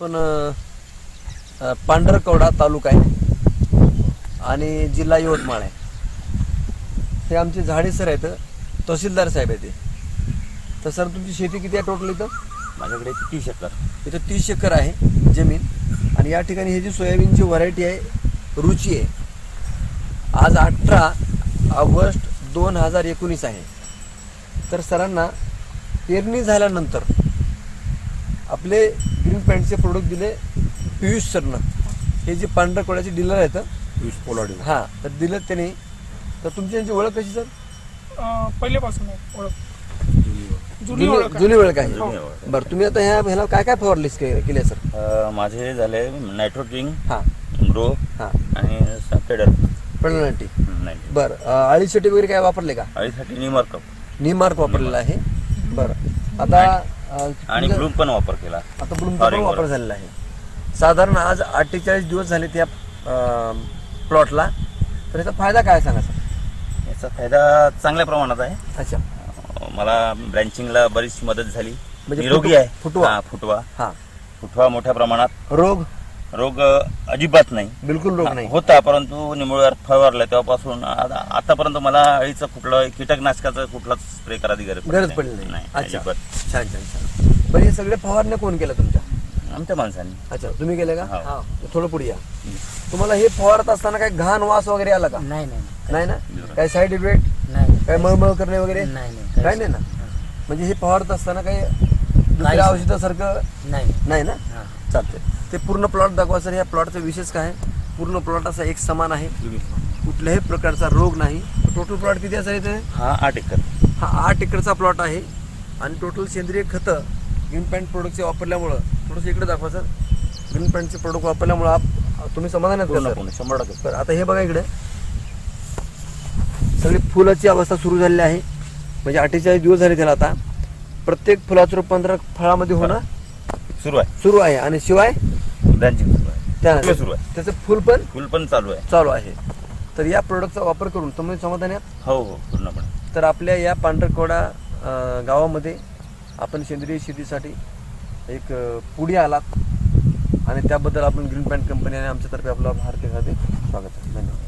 पण पांढरकवडा तालुका आहे आणि जिल्हा यवतमाळ आहे. हे आमचे झाडे सर आहेत, तहसीलदार साहेब आहेत ते. तर सर तुमची शेती किती आहे टोटल इथं? माझ्याकडे 30 एकर. इथं 30 एकर आहे जमीन. आणि या ठिकाणी ही जी सोयाबीनची व्हरायटी आहे रुची आहे. आज 18 ऑगस्ट 2019 आहे. तर सरांना पेरणी झाल्यानंतर आपले ग्रीन पॅन्टचे प्रोडक्ट दिले पियुष सरनं. हे जे पांढरकवड्याचे डीलर आहेत पियुष पोलाडी. हां, तर दिलं त्याने. तर तुमची यांची ओळख कशी सर? पहिल्यापासून ओळख, जुनी जुनी ओळख आहे. जुनी ओळख आहे. जुनी ओळख. बरं, तुम्ही आता ह्याला काय काय फवारलीस केले सर? माझे झाले नायट्रोकिंग, हां ग्रो हां आणि फेडर. प्रणटी. नाही, बरं, अळीसाठी वगैरे काय वापरले का? अळीसाठी निमार्क निमार्क वापरलेला आहे. बरं, आता आणि ब्लूम पण वापर केला. आता ब्लूमचा पण वापर झालेला आहे. साधारण आज 48 दिवस झाले त्या प्लॉटला. तर याचा फायदा काय सांगा सर? याचा फायदा चांगल्या प्रमाणात आहे. अच्छा, मला ब्रँचिंगला बरीच मदत झाली. म्हणजे निरोगी आहे. फुटवा. हा, फुटवा हां. फुटवा मोठ्या प्रमाणात. रोग अजिबात नाही. बिलकुल रोग नाही. होता, परंतु निमुळ्यावर फवारला तेव्हापासून आतापर्यंत मला अळीचं कुठलं कीटकनाशकाचं कुठलाच स्प्रे करायची गरज पडली नाही. अच्छा, अजिबात. छान छान छान. पण हे सगळे फवारण्या कोण केल्या तुमच्या? आमच्या माणसांनी. अच्छा, तुम्ही केले का? हो. हां, थोडं पुढे या. तुम्हाला हे फवारत असताना काही घाण वास वगैरे आला का? नाही नाही नाही ना? काही साईड इफेक्ट, नाही काही मळमळ करणे वगैरे? नाही नाही काय नाही ना? म्हणजे हे फवारत असताना काही दुसऱ्या औषधासारखं नाही नाही ना? हा. चालते. ते पूर्ण प्लॉट दाखवा सर. या प्लॉटचा विशेष काय आहे? पूर्ण प्लॉट असा एक समान आहे, कुठल्याही प्रकारचा रोग नाही. टोटल प्लॉट किती असा इथे? हा 8 एकर. हा 8 एकरचा प्लॉट आहे. आणि टोटल सेंद्रिय खतं ग्रीन पॅन्ट प्रोडक्टचे वापरल्यामुळं, थोडंसं इकडे दाखवा सर. ग्रीन पॅन्टचे प्रोडक्ट वापरल्यामुळं तुम्ही समाधान आहेत का सर? पूर्ण 100%. तर आता हे बघा इकडे सगळी फुलाची अवस्था सुरू झालेली आहे. म्हणजे 48 दिवस झाले त्याला. आता प्रत्येक फुलाचं रूपांतर फळामध्ये होणं सुरू आहे. आणि शिवाय ब्रँचिंग सुरू आहे. सुरू आहे. त्याचं फुल पण चालू आहे. तर या प्रोडक्टचा वापर करून तुम्ही समाधानी आहात? हो हो, पूर्णपणे. तर आपल्या या पांढरकवडा गावामध्ये आपण सेंद्रिय शेतीसाठी एक पुढे आलात आणि त्याबद्दल आपण ग्रीन पॅन्ट कंपनी आणि आमच्यातर्फे आपलं हार्दिक स्वागत आहे. धन्यवाद.